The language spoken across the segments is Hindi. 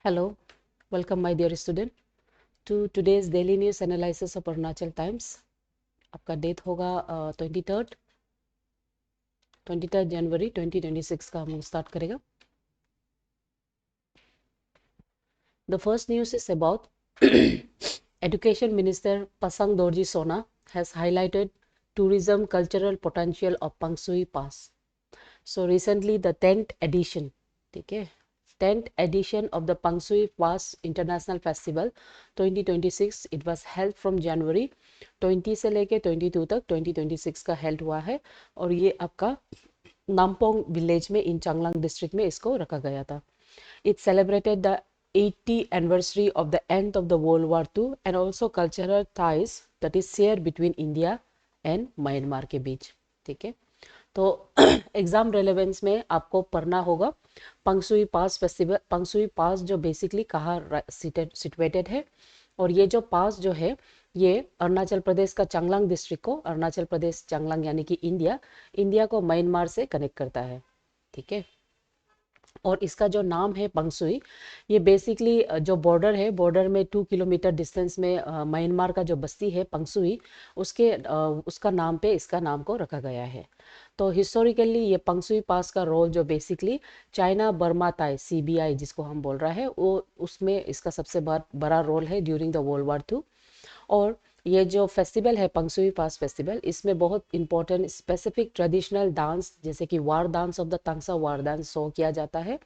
Hello, welcome my dear student to today's daily news analysis of Arunachal Times. आपका डेट होगा 23 जनवरी 2026 का हम स्टार्ट करेगा. The first news is about Education Minister Pasang Dorji Sona has highlighted tourism cultural potential of Pangsui Pass. So recently the 10th edition, ठीक है, 10th edition of the Pangsui Pass International Festival 2026 it was held from January 20 से लेके 22 तक 2026 का हेल्ड हुआ है और ये आपका नामपोंग विलेज में इन चांगलांग डिस्ट्रिक्ट में इसको रखा गया था. It celebrated the 80th anniversary of the end of the World War II and also cultural ties that is shared between India and Myanmar के बीच. ठीक है, तो एग्जाम रेलेवेंस में आपको पढ़ना होगा पंगसुई पास फेस्टिवल. पंगसुई पास जो बेसिकली कहाँ सिचुएटेड है और ये जो पास जो है ये अरुणाचल प्रदेश का चांगलांग डिस्ट्रिक्ट को, अरुणाचल प्रदेश चांगलांग यानी कि इंडिया को म्यांमार से कनेक्ट करता है. ठीक है, और इसका जो नाम है पंगसुई, ये बेसिकली जो बॉर्डर है, बॉर्डर में 2 किलोमीटर डिस्टेंस में म्यांमार का जो बस्ती है पंगसुई, उसका नाम पे इसका नाम को रखा गया है. तो हिस्टोरिकली ये पंगसुई पास का रोल जो बेसिकली चाइना बर्मा ताई सीबीआई जिसको हम बोल रहा है वो, उसमें इसका सबसे बड़ा रोल है ड्यूरिंग द वर्ल्ड वॉर 2. और ये जो फेस्टिवल है पंगसुई पास फेस्टिवल, इसमें बहुत इंपॉर्टेंट स्पेसिफिक ट्रेडिशनल डांस जैसे कि war dance of the Tangsa war dance show किया जाता है.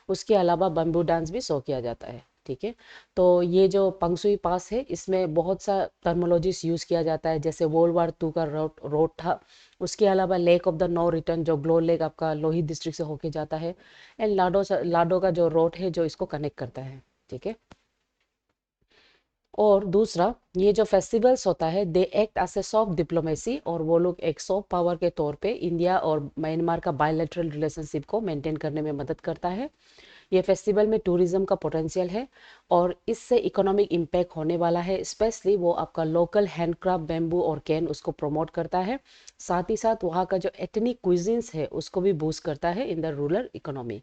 उसके अलावा बम्बू डांस भी शो किया जाता है. ठीक है, तो ये जो पंगसुई पास है इसमें बहुत सा टर्मोलॉजीज यूज किया जाता है जैसे वर्ल्ड वॉर 2 का रोड था. उसके अलावा lake of the no return जो ग्लो लेक आपका लोहित डिस्ट्रिक्ट से होके जाता है एंड लाडो का जो रोड है जो इसको कनेक्ट करता है. ठीक है, और दूसरा ये जो फेस्टिवल्स होता है they act as a soft diplomacy और वो लोग एक सॉफ्ट पावर के तौर पे इंडिया और म्यांमार का बायलैटरल रिलेशनशिप को मेंटेन करने में मदद करता है. ये फेस्टिवल में टूरिज्म का पोटेंशियल है और इससे इकोनॉमिक इम्पैक्ट होने वाला है. स्पेशली वो आपका लोकल हैंडक्राफ्ट बेम्बू और कैन उसको प्रमोट करता है. साथ ही साथ वहाँ का जो एथनिक क्विजीन्स है उसको भी बूस्ट करता है इन द रूरल इकोनॉमी.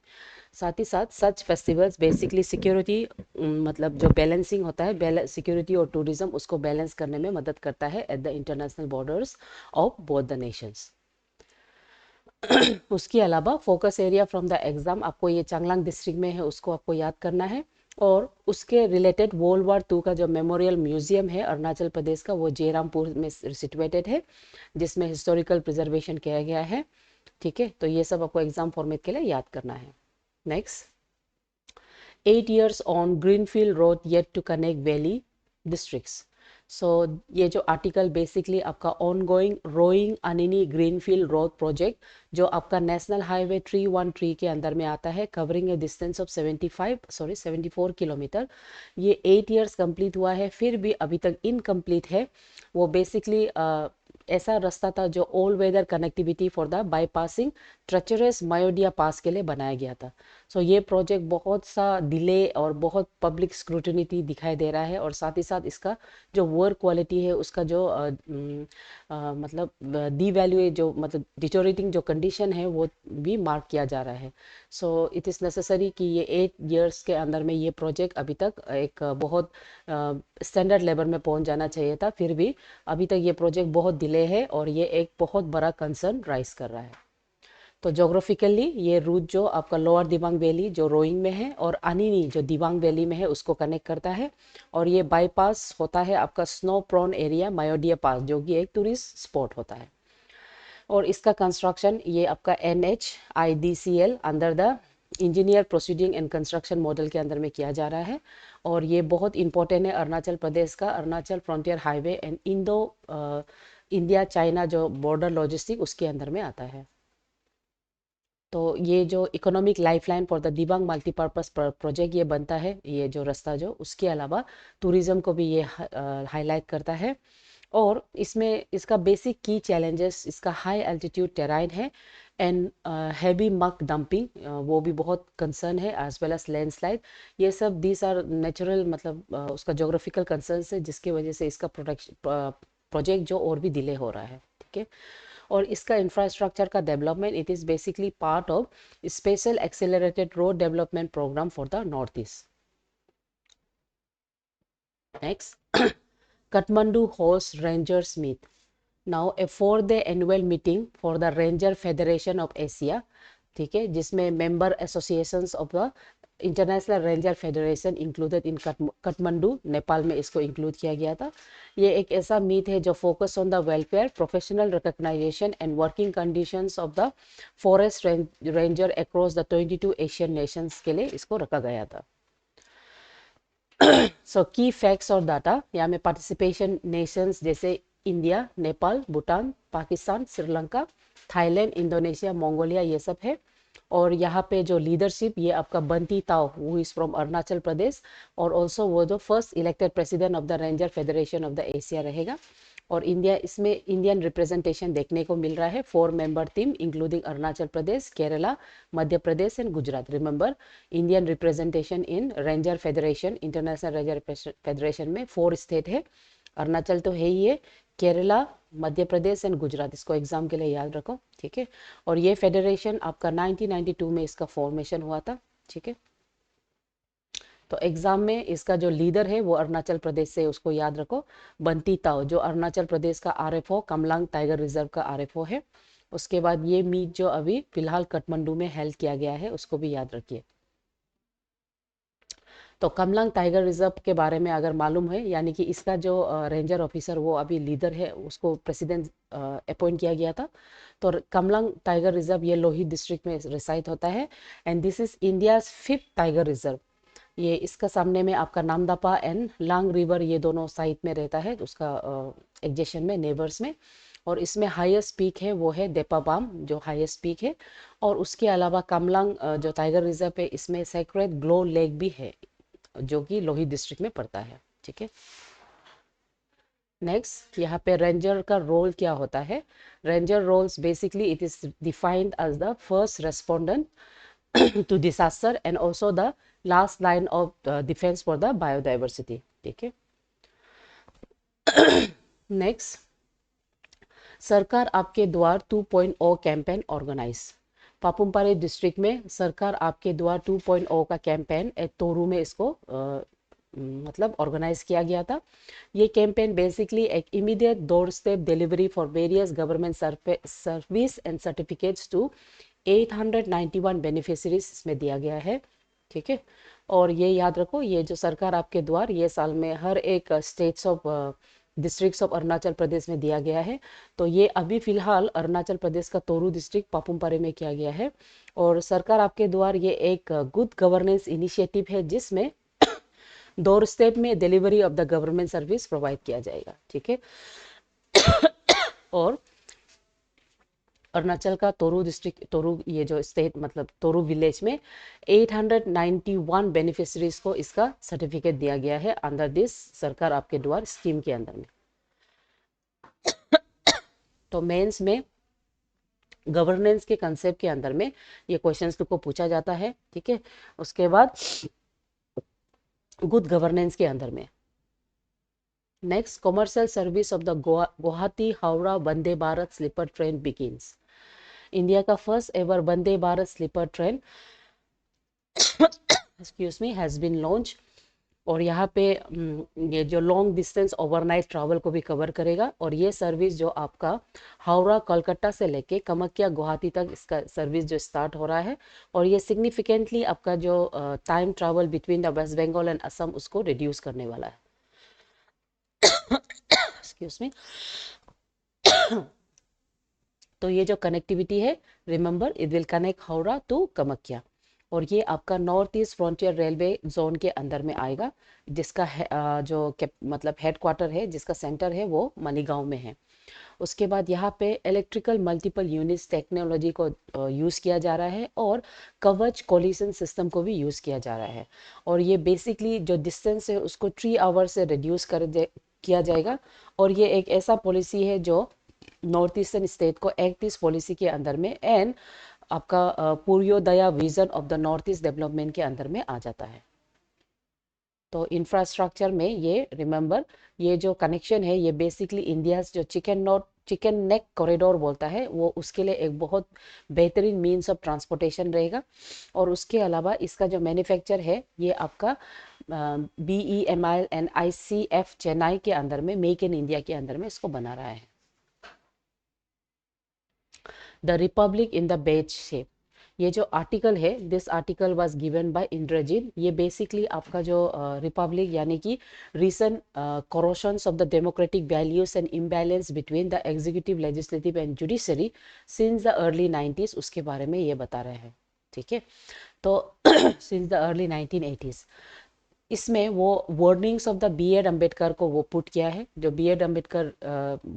साथ ही साथ सच फेस्टिवल्स बेसिकली सिक्योरिटी, मतलब जो बैलेंसिंग होता है सिक्योरिटी और टूरिज्म उसको बैलेंस करने में मदद करता है at the international borders of both the Nations. उसके अलावा focus area from the exam आपको ये चांगलांग डिस्ट्रिक्ट में है उसको आपको याद करना है. और उसके रिलेटेड वर्ल्ड वॉर 2 का जो मेमोरियल म्यूजियम है अरुणाचल प्रदेश का वो जयरामपुर में सिचुएटेड है जिसमें हिस्टोरिकल प्रिजर्वेशन किया गया है. ठीक है, तो ये सब आपको एग्जाम फॉर्मेट के लिए याद करना है. Next, 8 years on Greenfield Road yet to connect Valley districts. So ये जो आर्टिकल बेसिकली आपका ongoing Roing Anini greenfield road project जो आपका नेशनल हाईवे 313 के अंदर में आता है covering A distance of 74 kilometre. ये 8 years कंप्लीट हुआ है फिर भी अभी तक इनकम्प्लीट है. वो बेसिकली ऐसा रास्ता था जो all weather connectivity for the bypassing treacherous Mayodia pass के लिए बनाया गया था. सो ये प्रोजेक्ट बहुत सा डिले और बहुत पब्लिक स्क्रूटिनिटी दिखाई दे रहा है और साथ ही साथ इसका जो वर्क क्वालिटी है उसका जो मतलब डीवैल्यू जो मतलब डिटोरेटिंग जो कंडीशन है वो भी मार्क किया जा रहा है. सो इट इज़ नेसेसरी कि ये 8 years के अंदर में ये प्रोजेक्ट अभी तक एक बहुत स्टैंडर्ड लेवल में पहुंच जाना चाहिए था. फिर भी अभी तक ये प्रोजेक्ट बहुत डिले है और ये एक बहुत बड़ा कंसर्न राइज कर रहा है. तो जोग्राफिकली ये रूट जो आपका लोअर दिबांग वैली जो रोइंग में है और अनिनी जो दिबांग वैली में है उसको कनेक्ट करता है. और ये बाईपास होता है आपका स्नो प्रोन एरिया मायोडिया पास जो कि एक टूरिस्ट स्पॉट होता है. और इसका कंस्ट्रक्शन ये आपका NHIDCL under the engineer proceeding and construction model के अंदर में किया जा रहा है. और ये बहुत इंपॉर्टेंट है अरुणाचल प्रदेश का Arunachal frontier highway and India China जो बॉर्डर लॉजिस्टिक उसके अंदर में आता है. तो ये जो economic lifeline for the Dibang multipurpose project ये बनता है ये जो रास्ता जो उसके अलावा टूरिज्म को भी ये हाईलाइट करता है. और इसमें इसका बेसिक की चैलेंजेस इसका हाई एल्टीट्यूड टेराइन है एंड हैवी मक डंपिंग वो भी बहुत कंसर्न है एज वेल एज लैंडस्लाइड. ये सब दीज आर नेचुरल मतलब उसका जोग्राफिकल कंसर्न है जिसकी वजह से इसका प्रोजेक्ट जो और भी डिले हो रहा है. ठीक है, और इसका इंफ्रास्ट्रक्चर का development it is basically part of special accelerated road development programme for the north east. Next, Kathmandu hosts Rangers Meet. Now a 4-day annual meeting for the Ranger Federation of Asia, ठीक है, जिसमें member associations of the international ranger federation included in Kathmandu, Nepal में इसको इंक्लूड किया गया था। ये एक ऐसा मीट है जो focus on the welfare, professional recognization and working conditions of the forest ranger across the 22 Asian nations के लिए इसको रखा गया था। सो की फैक्ट्स और डाटा यहाँ में पार्टिसिपेशन नेशंस जैसे India, Nepal, Bhutan, Pakistan, Sri Lanka, Thailand, Indonesia, Mongolia, ये सब है। और यहाँ पे जो लीडरशिप, ये आपका बंटी ताओ वो इज फ्रॉम अरुणाचल प्रदेश, और ऑल्सो वो जो first elected president of the ranger federation of the Asia रहेगा। और इंडिया, इसमें इंडियन रिप्रेजेंटेशन देखने को मिल रहा है, 4-member team including Arunachal Pradesh, Kerala, Madhya Pradesh and Gujarat. Remember, Indian representation in ranger federation, international ranger federation में 4 स्टेट है, अरुणाचल तो है ही है, केरला, मध्य प्रदेश एंड गुजरात। इसको एग्जाम के लिए याद रखो, ठीक है। और ये फेडरेशन आपका 1992 में इसका फॉर्मेशन हुआ था, ठीक है। तो एग्जाम में इसका जो लीडर है वो अरुणाचल प्रदेश से, उसको याद रखो, बंटी ताओ, जो अरुणाचल प्रदेश का आरएफओ कमलांग टाइगर रिजर्व का आरएफओ है। उसके बाद ये मीट जो अभी फिलहाल काठमांडू में हेल्ड किया गया है, उसको भी याद रखिए। तो कमलांग टाइगर रिजर्व के बारे में अगर मालूम है, यानी कि इसका जो रेंजर ऑफिसर वो अभी लीडर है, उसको प्रेसिडेंट अपॉइंट किया गया था। तो कमलांग टाइगर रिजर्व ये लोहित डिस्ट्रिक्ट में रिसाइड होता है, and this is India 5th tiger reserve. ये इसका सामने में आपका नामदफा एंड लांग रिवर, ये दोनों साइड में रहता है, उसका एग्जेशन में, नेबर्स में। और इसमें हाईएस्ट पीक है वो है देपाबाम, जो हाईएस्ट पीक है। और उसके अलावा कमलांग जो टाइगर रिजर्व है, इसमें सेक्रेड ग्लो लेक भी है, जो कि लोहित डिस्ट्रिक्ट में पड़ता है, ठीक है। नेक्स्ट, यहाँ पे रेंजर का रोल क्या होता है। Ranger roles basically it is defined as the first respondent to disaster and also the last line of defence for the biodiversity, ठीक है। नेक्स्ट, सरकार आपके द्वार 2.0 कैंपेन ऑर्गेनाइज। पापुमपारे डिस्ट्रिक्ट में सरकार आपके द्वार 2.0 का कैंपेन तोरू में इसको मतलब ऑर्गेनाइज किया गया था। ये कैंपेन बेसिकली एक immediate door step delivery for various government service and certificates to 891 beneficiaries इसमें दिया गया है, ठीक है। और ये याद रखो, ये जो सरकार आपके द्वार, ये साल में हर एक states of districts of Arunachal Pradesh में दिया गया है। तो ये अभी फिलहाल अरुणाचल प्रदेश का तोरू डिस्ट्रिक्ट पापुमपारे में किया गया है। और सरकार आपके द्वार ये एक गुड गवर्नेंस इनिशिएटिव है, जिसमें डोर स्टेप में delivery of the government service provide किया जाएगा, ठीक है। और अरुणाचल का तोरू डिस्ट्रिक्ट, तोरू ये जो स्टेट मतलब तोरू विलेज में 891 बेनिफिशरीज को इसका सर्टिफिकेट दिया गया है अंडर दिस सरकार आपके द्वार स्कीम के अंदर में। तो मेंस में गवर्नेंस के कंसेप्ट के अंदर में ये क्वेश्चंस को पूछा जाता है, ठीक है। उसके बाद गुड गवर्नेंस के अंदर में next, commercial service of the Guwahati Howrah Vande Bharat sleeper train begins. India का first ever Vande Bharat sleeper train excuse me has been launch. और यहाँ पे ये जो लॉन्ग डिस्टेंस ओवरनाइट ट्रैवल को भी कवर करेगा। और ये सर्विस जो आपका हावड़ा कोलकाता से लेके कामाख्या गुवाहाटी तक इसका सर्विस जो स्टार्ट हो रहा है। और ये सिग्निफिकेंटली आपका जो time travel between the West Bengal and Assam उसको रिड्यूस करने वाला है। Excuse me. तो ये जो कनेक्टिविटी है, remember it will connect Howrah to Kamakhya. और ये आपका north east frontier railway zone के अंदर में आएगा, जिसका मतलब हेडक्वार्टर है, जिसका सेंटर है वो मनीगांव में है। उसके बाद यहाँ पे इलेक्ट्रिकल मल्टीपल यूनिट्स टेक्नोलॉजी को यूज़ किया जा रहा है, और कवच कोलिशन सिस्टम को भी यूज़ किया जा रहा है। और ये बेसिकली जो डिस्टेंस है उसको 3 आवर से रिड्यूस किया जाएगा। और ये एक ऐसा पॉलिसी है जो नॉर्थ ईस्टर्न स्टेट को एक्ट इस पॉलिसी के अंदर में एंड आपका Purvodaya vision of the north east development के अंदर में आ जाता है। तो इंफ्रास्ट्रक्चर में ये रिमेंबर, ये जो कनेक्शन है ये बेसिकली इंडिया जो चिकन नेक कॉरिडोर बोलता है, वो उसके लिए एक बहुत बेहतरीन मीन्स ऑफ ट्रांसपोर्टेशन रहेगा। और उसके अलावा इसका जो मैन्युफैक्चर है ये आपका BEMIL and ICF चेन्नई के अंदर में, मेक इन इंडिया के अंदर में इसको बना रहा है। The republic in the beige shape, ये जो आर्टिकल है, this article was given by Indrajit. ये बेसिकली आपका जो रिपब्लिक यानी कि recent corrosions of the democratic values and imbalance between the executive, legislative and judiciary since the early 90s, उसके बारे में ये बता रहे हैं। ठीक है, तो सिंस द अर्ली 1980s, इसमें वो वर्निंग्स ऑफ द B.Ed अम्बेडकर को वो पुट किया है, जो B.Ed अम्बेडकर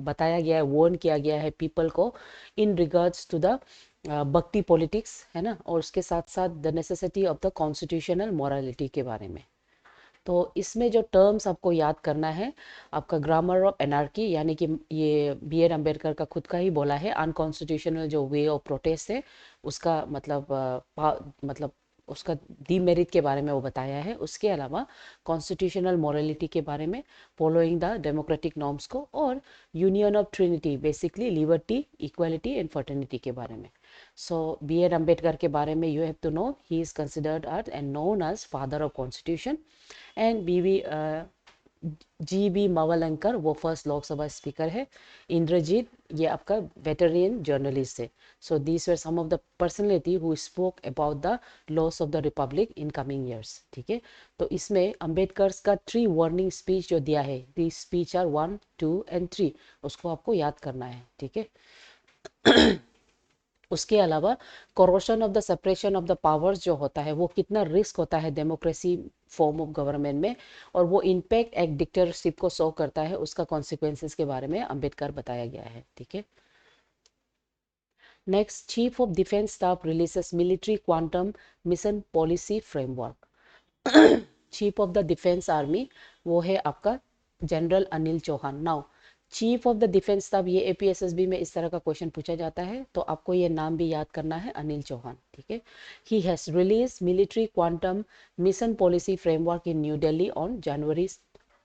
बताया गया है, वार्न किया गया है पीपल को इन रिगार्ड्स टू द भक्ति पॉलिटिक्स, है ना, और उसके साथ साथ the necessity of the constitutional morality के बारे में। तो इसमें जो टर्म्स आपको याद करना है, आपका ग्रामर ऑफ एनार्की, यानी कि ये B.Ed अम्बेडकर का खुद का ही बोला है, अनकॉन्स्टिट्यूशनल जो वे ऑफ प्रोटेस्ट है उसका मतलब उसका डीमेरिट के बारे में वो बताया है। उसके अलावा कॉन्स्टिट्यूशनल मोरालिटी के बारे में, फॉलोइंग द डेमोक्रेटिक नॉर्म्स को, और union of trinity, basically liberty, equality and fraternity के बारे में। सो B.Ed अम्बेडकर के बारे में you have to know, he is considered and known as father of constitution. And G.B. Mavalankar वो फर्स्ट लोकसभा स्पीकर है। इंद्रजीत ये आपका वेटरियन जर्नलिस्ट है। So these were some of the personality who spoke about the loss of the republic in coming years. ठीक है, तो इसमें अम्बेडकर का 3 वार्निंग स्पीच जो दिया है, दी स्पीच आर 1, 2 एंड 3, उसको आपको याद करना है। ठीक है, उसके अलावा corrosion of the separation of the powers जो होता है, वो कितना रिस्क होता है डेमोक्रेसी फॉर्म ऑफ गवर्नमेंट में, और वो इम्पैक्ट एक डिक्टेटरशिप को शो करता है, उसका कॉन्सिक्वेंसेस के बारे में अम्बेडकर बताया गया है। ठीक है, next, chief of defence staff releases military quantum mission policy framework. Chief of the defence army वो है आपका general Anil Chauhan. Now chief of the defence staff, ये APSSB में इस तरह का क्वेश्चन पूछा जाता है, तो आपको ये नाम भी याद करना है, अनिल चौहान। ठीक है, he has release military quantum mission policy framework in New Delhi on January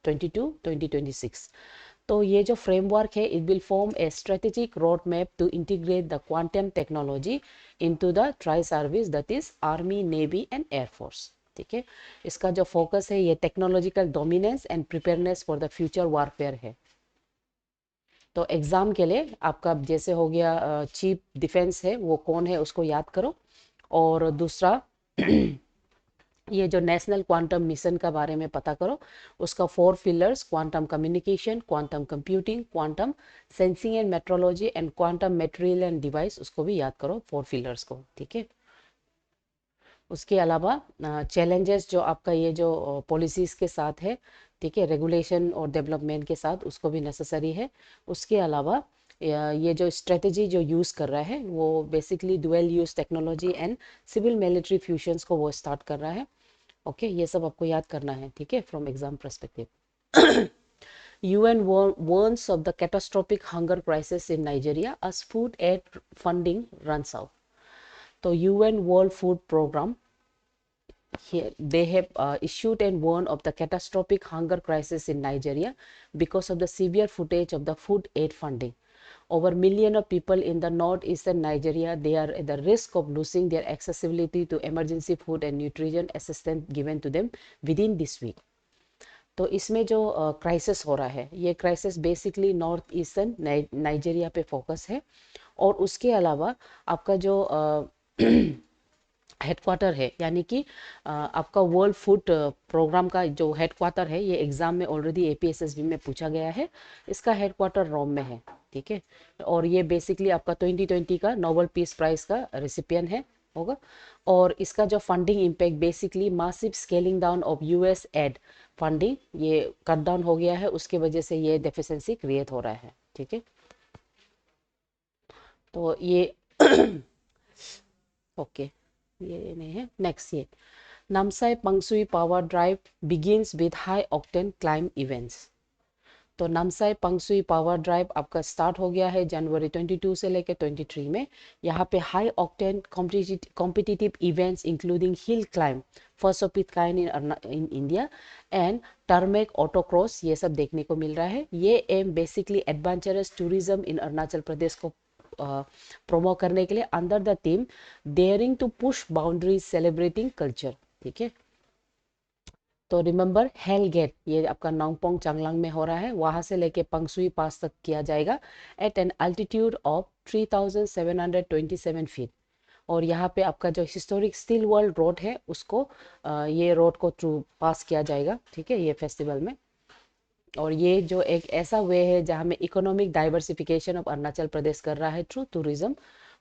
22, 2026। तो ये जो फ्रेमवर्क है, it will form a strategic road map to integrate the quantum technology into the tri service, that is army, navy and air force. ठीक है, इसका जो फोकस है ये technological dominance and preparedness for the future warfare है। तो एग्जाम के लिए आपका जैसे हो गया, चीफ डिफेंस है वो कौन है उसको याद करो, और दूसरा ये जो नेशनल क्वांटम मिशन का बारे में पता करो, उसका 4 pillars, quantum communication, quantum computing, quantum sensing and metrology and quantum material and device, उसको भी याद करो 4 पिलर्स को। ठीक है, उसके अलावा चैलेंजेस जो आपका ये जो पॉलिसीज़ के साथ है, ठीक है, रेगुलेशन और डेवलपमेंट के साथ, उसको भी नेसेसरी है। उसके अलावा ये जो स्ट्रेटजी जो यूज़ कर रहा है वो basically dual use technology and civil military fusions को वो स्टार्ट कर रहा है। ओके, ये सब आपको याद करना है। ठीक है, from exam perspective. UN warns of the catastrophic hunger crisis in Nigeria as food aid funding runs out. तो UN World Food Program, here they have issued and warned of the catastrophic hunger crisis in Nigeria because of the severe footage of the food aid funding. Over million of people in the northeastern Nigeria, they are at the risk of losing their accessibility to emergency food and nutrition assistance given to them within this week. तो इसमें जो क्राइसिस हो रहा है, ये crisis basically north eastern Nigeria पे फोकस है। और उसके अलावा आपका जो हेडक्वार्टर है, यानी कि आपका वर्ल्ड फूड प्रोग्राम का जो हेडक्वार्टर है, ये एग्जाम में ऑलरेडी APSSB में पूछा गया है, इसका हेडक्वार्टर रोम में है। ठीक है, और ये बेसिकली आपका 2020 का नोबेल पीस प्राइज का रेसिपियन है होगा। और इसका जो funding impact, basically massive scaling down of US aid funding, ये कट डाउन हो गया है, उसके वजह से ये डेफिशिएंसी क्रिएट हो रहा है। ठीक है, तो ये ओके, ये नहीं है। नेक्स्ट, ये Namsai Pangsau power drive begins with high octane climb events. तो नामसाई पंगसुई पावर ड्राइव आपका स्टार्ट हो गया है जनवरी 22 से लेकर 23 में। यहाँ पे high octane competitive events including hill climb, first of it kind in India, and tarmac autocross, ये सब देखने को मिल रहा है। ये aim basically adventurous tourism in Arunachal Pradesh को प्रोमो करने के लिए under the theme daring to push boundaries celebrating culture. ठीक है, तो रिमेंबर हेल गेट ये आपका नोंगपोंग चांगलांग में हो रहा है, वहां से लेके पंगसुई पास तक किया जाएगा at an altitude of 3727 feet. और यहाँ पे आपका जो हिस्टोरिक स्टील वर्ल्ड रोड है उसको ये रोड को थ्रू पास किया जाएगा। ठीक है, ये फेस्टिवल में। और ये जो एक ऐसा वे है जहाँ में इकोनॉमिक डाइवर्सिफिकेशन ऑफ अरुणाचल प्रदेश कर रहा है थ्रू टूरिज्म।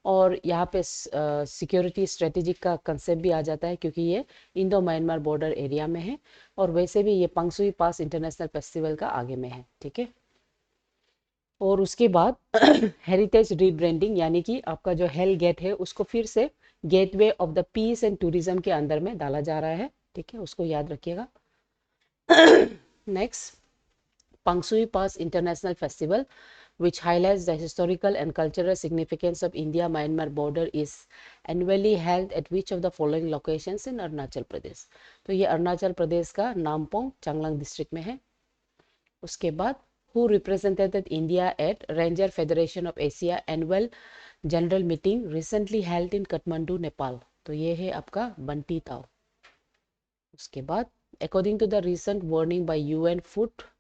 और यहाँ पे सिक्योरिटी स्ट्रेटेजिक का कंसेप्ट भी आ जाता है क्योंकि ये इंडो म्यांमार बॉर्डर एरिया में है। और वैसे भी ये पंगसुई पास इंटरनेशनल फेस्टिवल का आगे में है। ठीक है, और उसके बाद हेरिटेज रीब्रांडिंग, यानी कि आपका जो हेल गेट है उसको फिर से gateway of the peace and tourism के अंदर में डाला जा रहा है। ठीक है, उसको याद रखिएगा। Next, Pangsui Pass International Festival, which highlights the historical and cultural significance of India-Myanmar border, is annually held at which of the following locations in Arunachal Pradesh? तो ये अरुणाचल प्रदेश का नामपोंग चांगलांग डिस्ट्रिक्ट में है। उसके बाद who represented India at Ranger Federation of Asia annual general meeting recently held in Kathmandu, Nepal? तो ये है आपका बंटी ताव। उसके बाद according to the recent warning by UN Food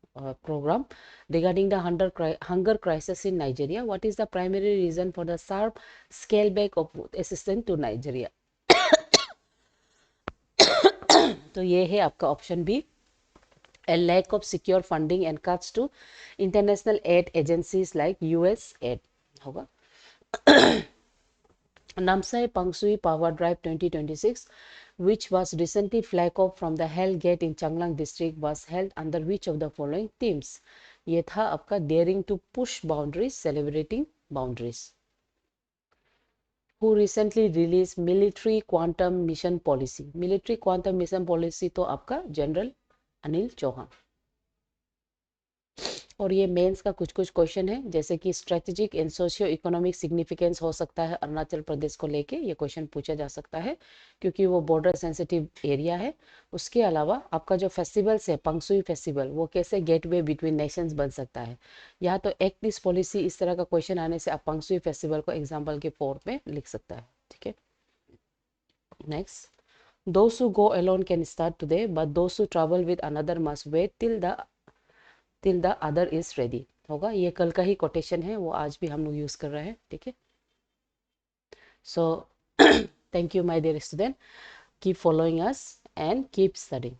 program regarding the hunger crisis in Nigeria, what is the primary reason for the sharp scale back of assistance to Nigeria? तो ये है आपका option B, a lack of secure funding and cuts to international aid agencies like USAID होगा। Namsai Pangsui Power Drive 2026, which was recently flagged off from the Hell Gate in Changlang district, was held under which of the following themes? ये था आपका daring to push boundaries, celebrating boundaries. Who recently released military quantum mission policy? Military quantum mission policy तो आपका जनरल अनिल चौहान। और ये मेंस का कुछ कुछ क्वेश्चन है, जैसे कि strategic and socio economic significance हो सकता है अरुणाचल प्रदेश को लेके, ये क्वेश्चन पूछा जा सकता है क्योंकि वो बॉर्डर सेंसिटिव एरिया है। उसके अलावा आपका जो फेस्टिवल्स है पंगसुई फेस्टिवल, वो कैसे गेटवे बिटवीन नेशंस बन सकता है, या तो एक्ट दिस पॉलिसी, इस तरह का क्वेश्चन आने से आप पंगसुई फेस्टिवल को एग्जाम्पल के फॉर्म में लिख सकता है। ठीक है, next, those who go alone can start today, but those who travel with another must wait till the other is ready होगा। ये कल का ही कोटेशन है, वो आज भी हम लोग यूज कर रहे हैं। ठीक है, so thank you my dear student, keep following us and keep studying.